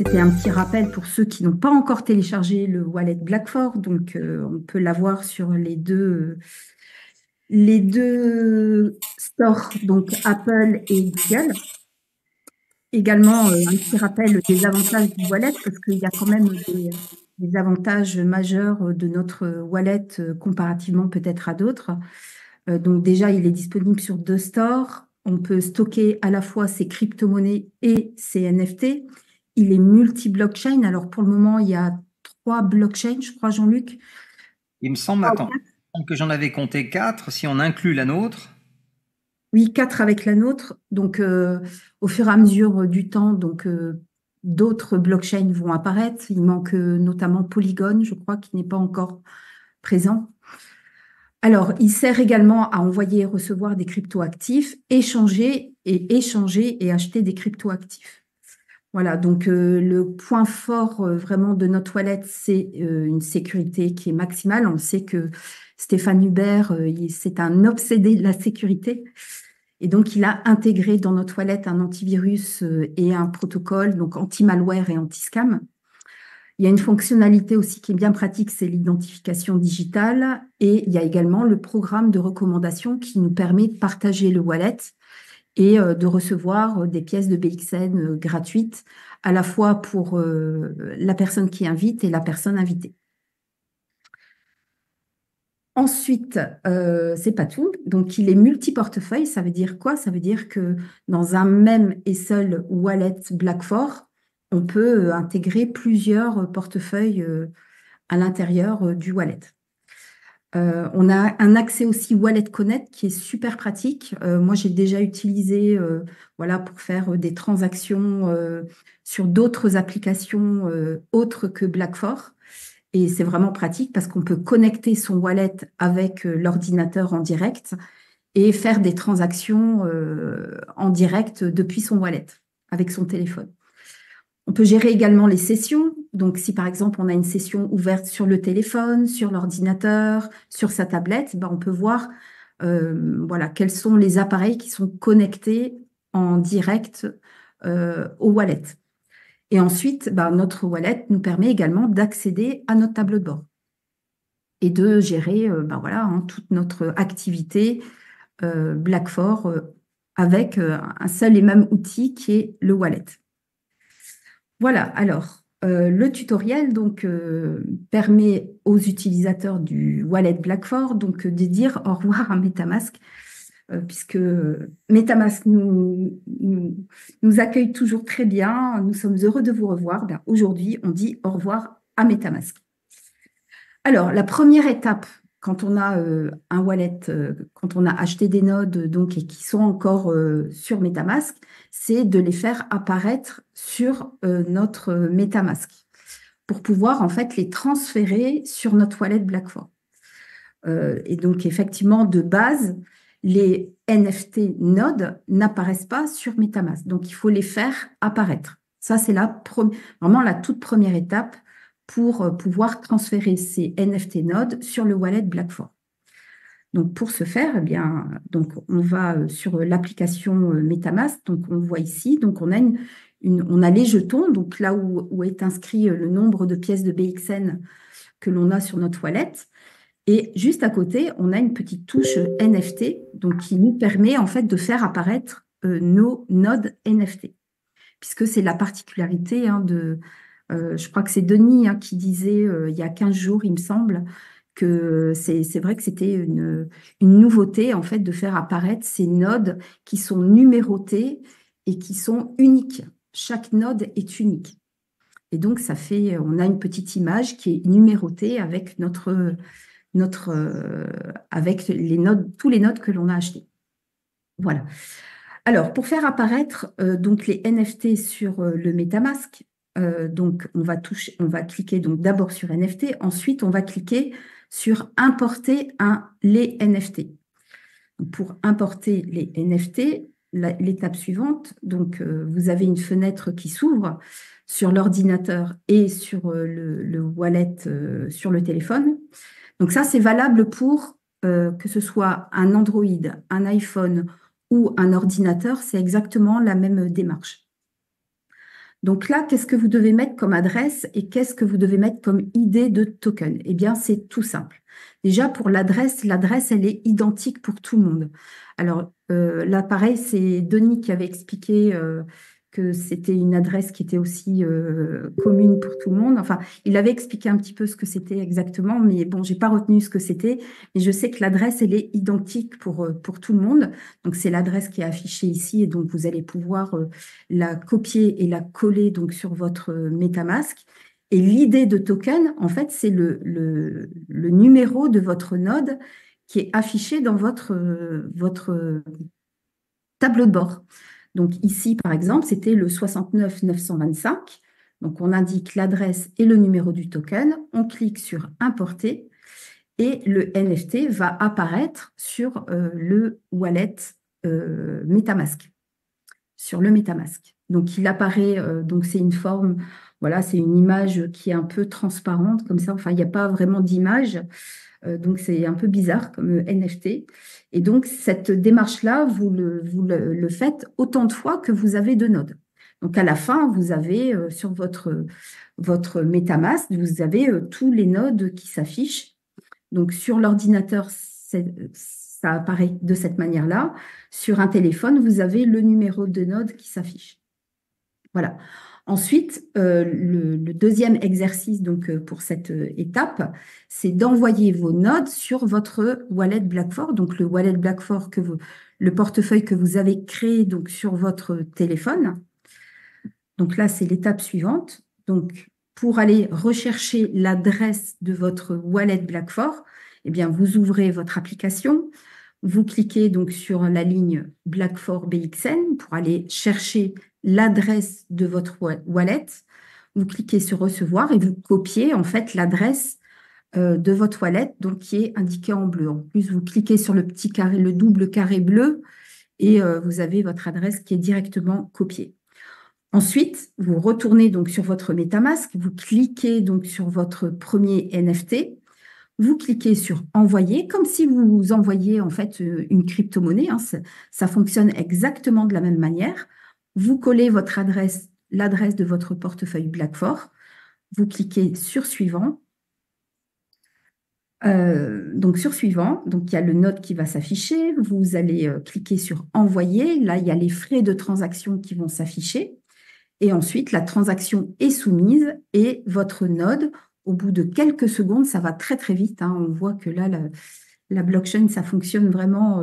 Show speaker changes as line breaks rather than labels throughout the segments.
c'était un petit rappel pour ceux qui n'ont pas encore téléchargé le wallet Blackford. Donc, on peut l'avoir sur les deux stores, donc Apple et Google. Également, un petit rappel des avantages du wallet, parce qu'il y a quand même des avantages majeurs de notre wallet comparativement peut-être à d'autres. Donc déjà, il est disponible sur deux stores. On peut stocker à la fois ses crypto-monnaies et ses NFT. Il est multi-blockchain. Alors pour le moment, il y a trois blockchains, je crois, Jean-Luc.
Il me semble,
Trois ou
attends,
quatre.
que j'en avais compté 4, si on inclut la nôtre.
Oui, quatre avec la nôtre. Donc au fur et à mesure du temps, donc d'autres blockchains vont apparaître. Il manque notamment Polygon, je crois, qui n'est pas encore présent. Alors, il sert également à envoyer et recevoir des cryptoactifs, échanger et acheter des cryptoactifs. Voilà, donc le point fort vraiment de notre wallet, c'est une sécurité qui est maximale. On sait que Stéphane Hubert, c'est un obsédé de la sécurité. Et donc, il a intégré dans notre wallet un antivirus et un protocole, donc anti-malware et anti-scam. Il y a une fonctionnalité aussi qui est bien pratique, c'est l'identification digitale. Et il y a également le programme de recommandation qui nous permet de partager le wallet et de recevoir des pièces de BXN gratuites, à la fois pour la personne qui invite et la personne invitée. Ensuite, c'est pas tout. Donc, il est multi-portefeuille. Ça veut dire quoi? Ça veut dire que dans un même et seul wallet Blackford, on peut intégrer plusieurs portefeuilles à l'intérieur du wallet. On a un accès aussi Wallet Connect qui est super pratique. Moi, j'ai déjà utilisé voilà, pour faire des transactions sur d'autres applications autres que Blackford. Et c'est vraiment pratique parce qu'on peut connecter son wallet avec l'ordinateur en direct et faire des transactions en direct depuis son wallet avec son téléphone. On peut gérer également les sessions. Donc, si par exemple on a une session ouverte sur le téléphone, sur l'ordinateur, sur sa tablette, ben, on peut voir voilà, quels sont les appareils qui sont connectés en direct au wallet. Et ensuite, ben, notre wallet nous permet également d'accéder à notre tableau de bord et de gérer ben, voilà, hein, toute notre activité Blackford avec un seul et même outil qui est le wallet. Voilà, alors le tutoriel donc, permet aux utilisateurs du wallet Blackford donc, de dire au revoir à MetaMask, puisque MetaMask nous accueille toujours très bien. Nous sommes heureux de vous revoir. Ben, aujourd'hui, on dit au revoir à MetaMask. Alors, la première étape, quand on a un wallet, quand on a acheté des nodes donc, et qui sont encore sur MetaMask, c'est de les faire apparaître sur notre MetaMask pour pouvoir en fait les transférer sur notre wallet Blackford. Et donc, effectivement, de base, les NFT nodes n'apparaissent pas sur MetaMask. Donc, il faut les faire apparaître. Ça, c'est vraiment la toute première étape pour pouvoir transférer ces NFT nodes sur le wallet Blackford. Donc, pour ce faire, eh bien, donc, on va sur l'application MetaMask. Donc, on le voit ici. Donc, on a les jetons. Donc, là où est inscrit le nombre de pièces de BXN que l'on a sur notre wallet. Et juste à côté, on a une petite touche NFT, donc qui nous permet en fait de faire apparaître nos nodes NFT, puisque c'est la particularité je crois que c'est Denis qui disait il y a 15 jours, il me semble, que c'est vrai que c'était une nouveauté en fait de faire apparaître ces nodes qui sont numérotés et qui sont uniques. Chaque node est unique. Et donc, on a une petite image qui est numérotée avec avec tous les nodes que l'on a achetés. Voilà. Alors, pour faire apparaître donc les NFT sur le MetaMask, donc on va cliquer donc d'abord sur NFT, ensuite on va cliquer sur importer les NFT. Donc, pour importer les NFT, l'étape suivante, donc vous avez une fenêtre qui s'ouvre sur l'ordinateur et sur le wallet sur le téléphone. Donc ça, c'est valable pour que ce soit un Android, un iPhone ou un ordinateur, c'est exactement la même démarche. Donc là, qu'est-ce que vous devez mettre comme adresse et qu'est-ce que vous devez mettre comme ID de token? Eh bien, c'est tout simple. Déjà, pour l'adresse, elle est identique pour tout le monde. Alors, là, pareil, c'est Denis qui avait expliqué que c'était une adresse qui était aussi commune pour tout le monde. Enfin, il avait expliqué un petit peu ce que c'était exactement, mais bon, j'ai pas retenu ce que c'était. Mais je sais que l'adresse, elle est identique pour tout le monde. Donc, c'est l'adresse qui est affichée ici et donc vous allez pouvoir la copier et la coller donc sur votre MetaMask. Et l'idée de token, en fait, c'est le numéro de votre node qui est affiché dans votre tableau de bord. Donc ici, par exemple, c'était le 69 925. Donc on indique l'adresse et le numéro du token. On clique sur Importer et le NFT va apparaître sur le wallet MetaMask, sur le MetaMask. Donc il apparaît, donc c'est une forme, voilà, c'est une image qui est un peu transparente comme ça. Enfin, il n'y a pas vraiment d'image. Donc, c'est un peu bizarre comme NFT. Et donc, cette démarche-là, vous le faites autant de fois que vous avez de nodes. Donc, à la fin, vous avez sur votre MetaMask, vous avez tous les nodes qui s'affichent. Donc, sur l'ordinateur, ça apparaît de cette manière-là. Sur un téléphone, vous avez le numéro de node qui s'affiche. Voilà. Ensuite, le deuxième exercice donc, pour cette étape, c'est d'envoyer vos nodes sur votre wallet Blackfor. Donc, le wallet Blackfor, le portefeuille que vous avez créé donc, sur votre téléphone. Donc là, c'est l'étape suivante. Donc, pour aller rechercher l'adresse de votre wallet Blackfor, eh bien, vous ouvrez votre application. Vous cliquez donc sur la ligne Blackfor BXN pour aller chercher l'adresse de votre wallet. Vous cliquez sur Recevoir et vous copiez en fait l'adresse de votre wallet, donc qui est indiquée en bleu. En plus, vous cliquez sur le petit carré, le double carré bleu, et vous avez votre adresse qui est directement copiée. Ensuite, vous retournez donc sur votre MetaMask, vous cliquez donc sur votre premier NFT. Vous cliquez sur Envoyer, comme si vous envoyiez en fait une crypto-monnaie. Hein, ça fonctionne exactement de la même manière. Vous collez votre adresse, l'adresse de votre portefeuille Blackfor. Vous cliquez sur Suivant. Donc sur Suivant, donc il y a le node qui va s'afficher. Vous allez cliquer sur Envoyer. Là, il y a les frais de transaction qui vont s'afficher. Et ensuite, la transaction est soumise et votre node, au bout de quelques secondes, ça va très très vite. Hein. On voit que là, la blockchain, ça fonctionne vraiment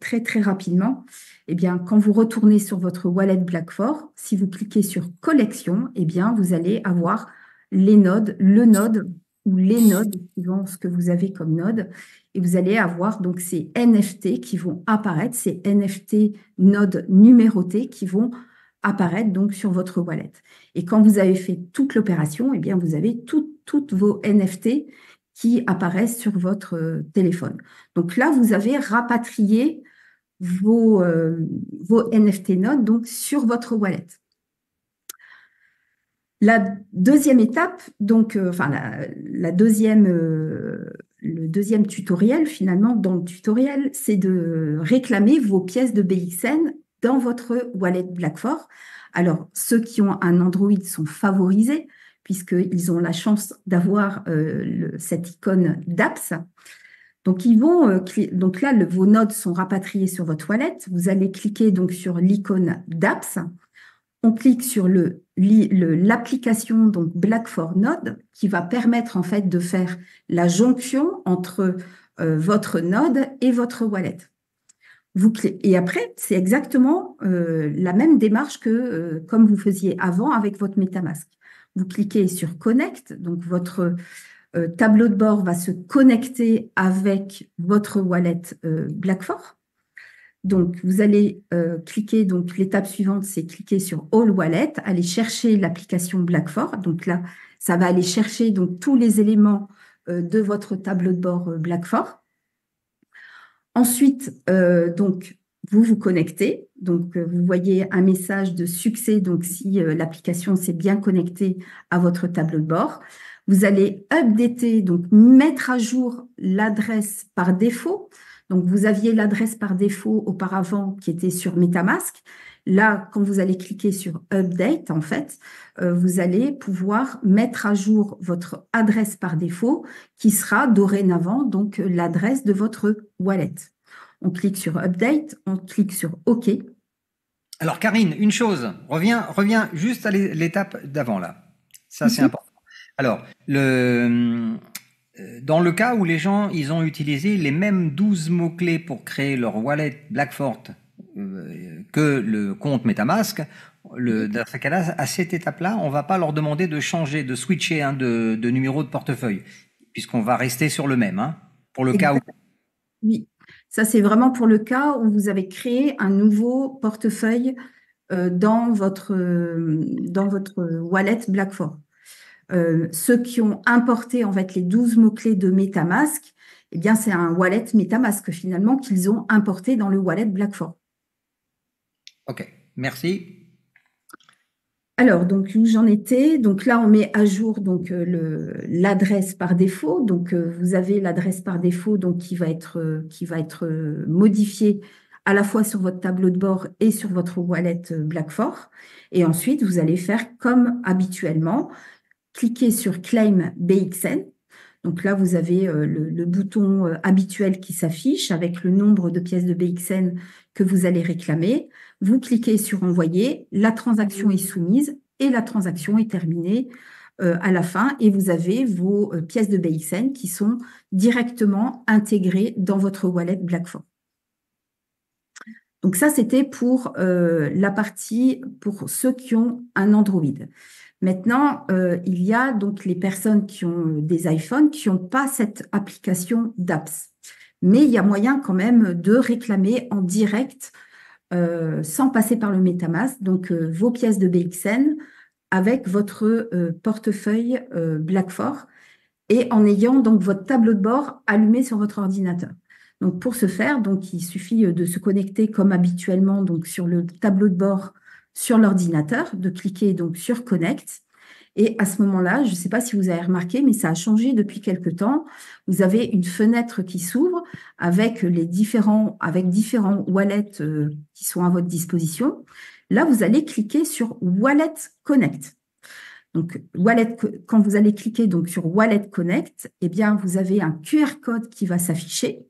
très très rapidement. Eh bien, quand vous retournez sur votre wallet Blackfor, si vous cliquez sur Collection, eh bien, vous allez avoir les nodes, le node ou les nodes, suivant ce que vous avez comme node. Et vous allez avoir donc ces NFT qui vont apparaître, ces NFT nodes numérotés qui vont apparaître donc sur votre wallet. Et quand vous avez fait toute l'opération, eh bien, vous avez toutes vos NFT qui apparaissent sur votre téléphone. Donc là, vous avez rapatrié vos NFT nodes donc, sur votre wallet. La deuxième étape, donc, enfin, la deuxième, le deuxième tutoriel, finalement, dans le tutoriel, c'est de réclamer vos pièces de BXN dans votre wallet Blackfor. Alors, ceux qui ont un Android sont favorisés puisqu'ils ont la chance d'avoir cette icône d'apps. Donc, donc là, vos nodes sont rapatriés sur votre wallet. Vous allez cliquer donc sur l'icône d'apps. On clique sur l'application donc Blackfor Node qui va permettre en fait de faire la jonction entre votre node et votre wallet. Et après, c'est exactement la même démarche que comme vous faisiez avant avec votre MetaMask. Vous cliquez sur Connect, donc votre tableau de bord va se connecter avec votre wallet Blackfor. Donc, vous allez cliquer, donc l'étape suivante, c'est cliquer sur All Wallet, aller chercher l'application Blackfor. Donc là, ça va aller chercher donc, tous les éléments de votre tableau de bord Blackfor. Ensuite, donc, vous vous connectez. Donc, vous voyez un message de succès. Donc, si l'application s'est bien connectée à votre tableau de bord, vous allez updater, donc mettre à jour l'adresse par défaut. Donc, vous aviez l'adresse par défaut auparavant qui était sur MetaMask. Là, quand vous allez cliquer sur Update, en fait, vous allez pouvoir mettre à jour votre adresse par défaut qui sera dorénavant donc l'adresse de votre wallet. On clique sur Update, on clique sur OK.
Alors, Karine, une chose, reviens juste à l'étape d'avant là. Ça, c'est important. Alors, dans le cas où les gens, ils ont utilisé les mêmes 12 mots-clés pour créer leur wallet Blackfort que le compte MetaMask, dans ce cas-là, à cette étape-là, on va pas leur demander de changer, de switcher de numéro de portefeuille, puisqu'on va rester sur le même, hein, pour le cas où.
Oui, ça c'est vraiment pour le cas où vous avez créé un nouveau portefeuille dans votre wallet Blackfort. Ceux qui ont importé en fait les 12 mots-clés de MetaMask, eh bien c'est un wallet MetaMask finalement qu'ils ont importé dans le wallet Blackfort.
Ok, merci.
Alors, donc, où j'en étais, donc là, on met à jour donc l'adresse par défaut. Donc, vous avez l'adresse par défaut donc, qui va être modifiée à la fois sur votre tableau de bord et sur votre wallet Blackfort. Et ensuite, vous allez faire comme habituellement, cliquer sur Claim BXN. Donc là, vous avez le bouton habituel qui s'affiche avec le nombre de pièces de BXN que vous allez réclamer. Vous cliquez sur Envoyer, la transaction est soumise et la transaction est terminée à la fin. Et vous avez vos pièces de BXN qui sont directement intégrées dans votre wallet Blackfort. Donc ça, c'était pour la partie pour ceux qui ont un Android. Maintenant, il y a donc les personnes qui ont des iPhones qui n'ont pas cette application d'apps. Mais il y a moyen quand même de réclamer en direct sans passer par le MetaMask, donc vos pièces de BXN avec votre portefeuille Blackfort et en ayant donc votre tableau de bord allumé sur votre ordinateur. Donc pour ce faire, donc il suffit de se connecter comme habituellement donc sur le tableau de bord sur l'ordinateur, de cliquer donc sur Connect. Et à ce moment-là, je ne sais pas si vous avez remarqué, mais ça a changé depuis quelque temps. Vous avez une fenêtre qui s'ouvre avec différents wallets qui sont à votre disposition. Là, vous allez cliquer sur Wallet Connect. Donc, quand vous allez cliquer donc, sur Wallet Connect, eh bien, vous avez un QR code qui va s'afficher.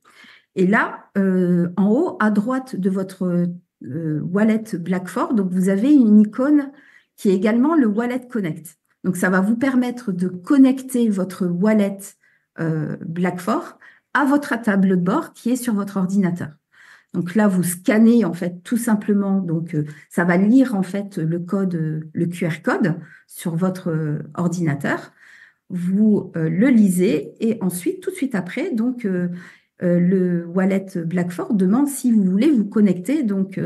Et là, en haut, à droite de votre wallet Blackfort, donc vous avez une icône qui est également le Wallet Connect. Donc, ça va vous permettre de connecter votre wallet Blackfort à votre tableau de bord qui est sur votre ordinateur. Donc là, vous scannez en fait tout simplement. Donc, ça va lire en fait le code, le QR code sur votre ordinateur. Vous le lisez et ensuite, tout de suite après, donc le wallet Blackfort demande si vous voulez vous connecter donc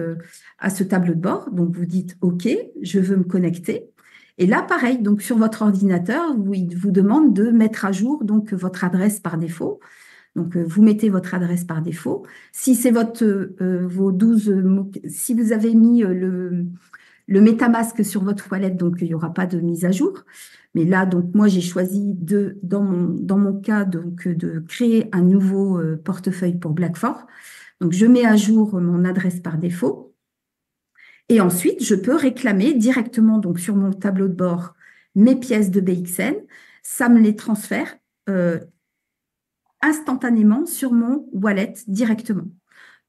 à ce tableau de bord. Donc vous dites OK, je veux me connecter. Et là, pareil, donc sur votre ordinateur, il vous demande de mettre à jour donc votre adresse par défaut. Donc vous mettez votre adresse par défaut. Si c'est vos 12 mots, si vous avez mis le MetaMask sur votre wallet, donc il n'y aura pas de mise à jour. Mais là, donc moi, j'ai choisi dans mon cas donc, de créer un nouveau portefeuille pour Blackfort. Donc, je mets à jour mon adresse par défaut. Et ensuite, je peux réclamer directement donc, sur mon tableau de bord mes pièces de BXN. Ça me les transfère instantanément sur mon wallet directement.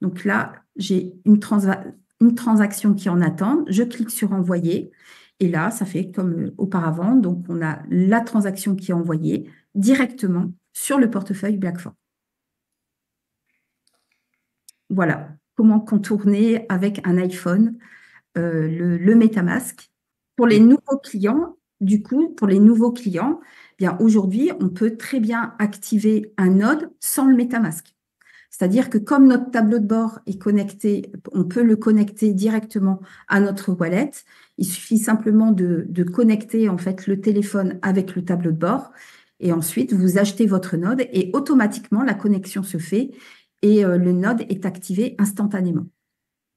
Donc là, j'ai une transaction qui en attend. Je clique sur Envoyer. Et là, ça fait comme auparavant. Donc, on a la transaction qui est envoyée directement sur le portefeuille Blackfort. Voilà comment contourner avec un iPhone le MetaMask. Pour les nouveaux clients, du coup, pour les nouveaux clients, bien aujourd'hui, on peut très bien activer un node sans le MetaMask. C'est-à-dire que comme notre tableau de bord est connecté, on peut le connecter directement à notre wallet. Il suffit simplement de connecter en fait le téléphone avec le tableau de bord et ensuite vous achetez votre node et automatiquement la connexion se fait et le node est activé instantanément.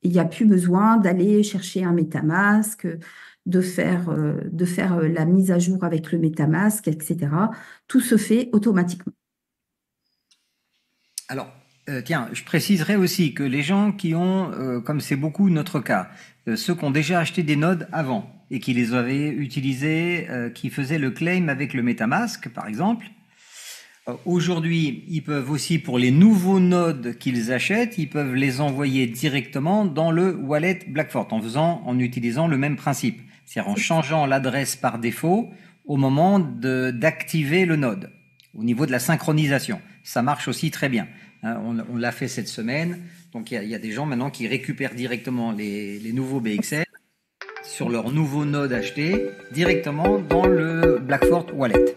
Il n'y a plus besoin d'aller chercher un MetaMask, de faire la mise à jour avec le MetaMask, etc. Tout se fait automatiquement.
Alors, Tiens, je préciserai aussi que les gens qui ont, comme c'est beaucoup notre cas, ceux qui ont déjà acheté des nodes avant et qui les avaient utilisés, qui faisaient le claim avec le MetaMask, par exemple, aujourd'hui, ils peuvent aussi, pour les nouveaux nodes qu'ils achètent, ils peuvent les envoyer directement dans le wallet Blackfort en utilisant le même principe. C'est-à-dire en changeant l'adresse par défaut au moment d'activer le node, au niveau de la synchronisation. Ça marche aussi très bien. Hein, on l'a fait cette semaine. Donc il y a des gens maintenant qui récupèrent directement les nouveaux BXL sur leur nouveau node acheté directement dans le Blackfort Wallet.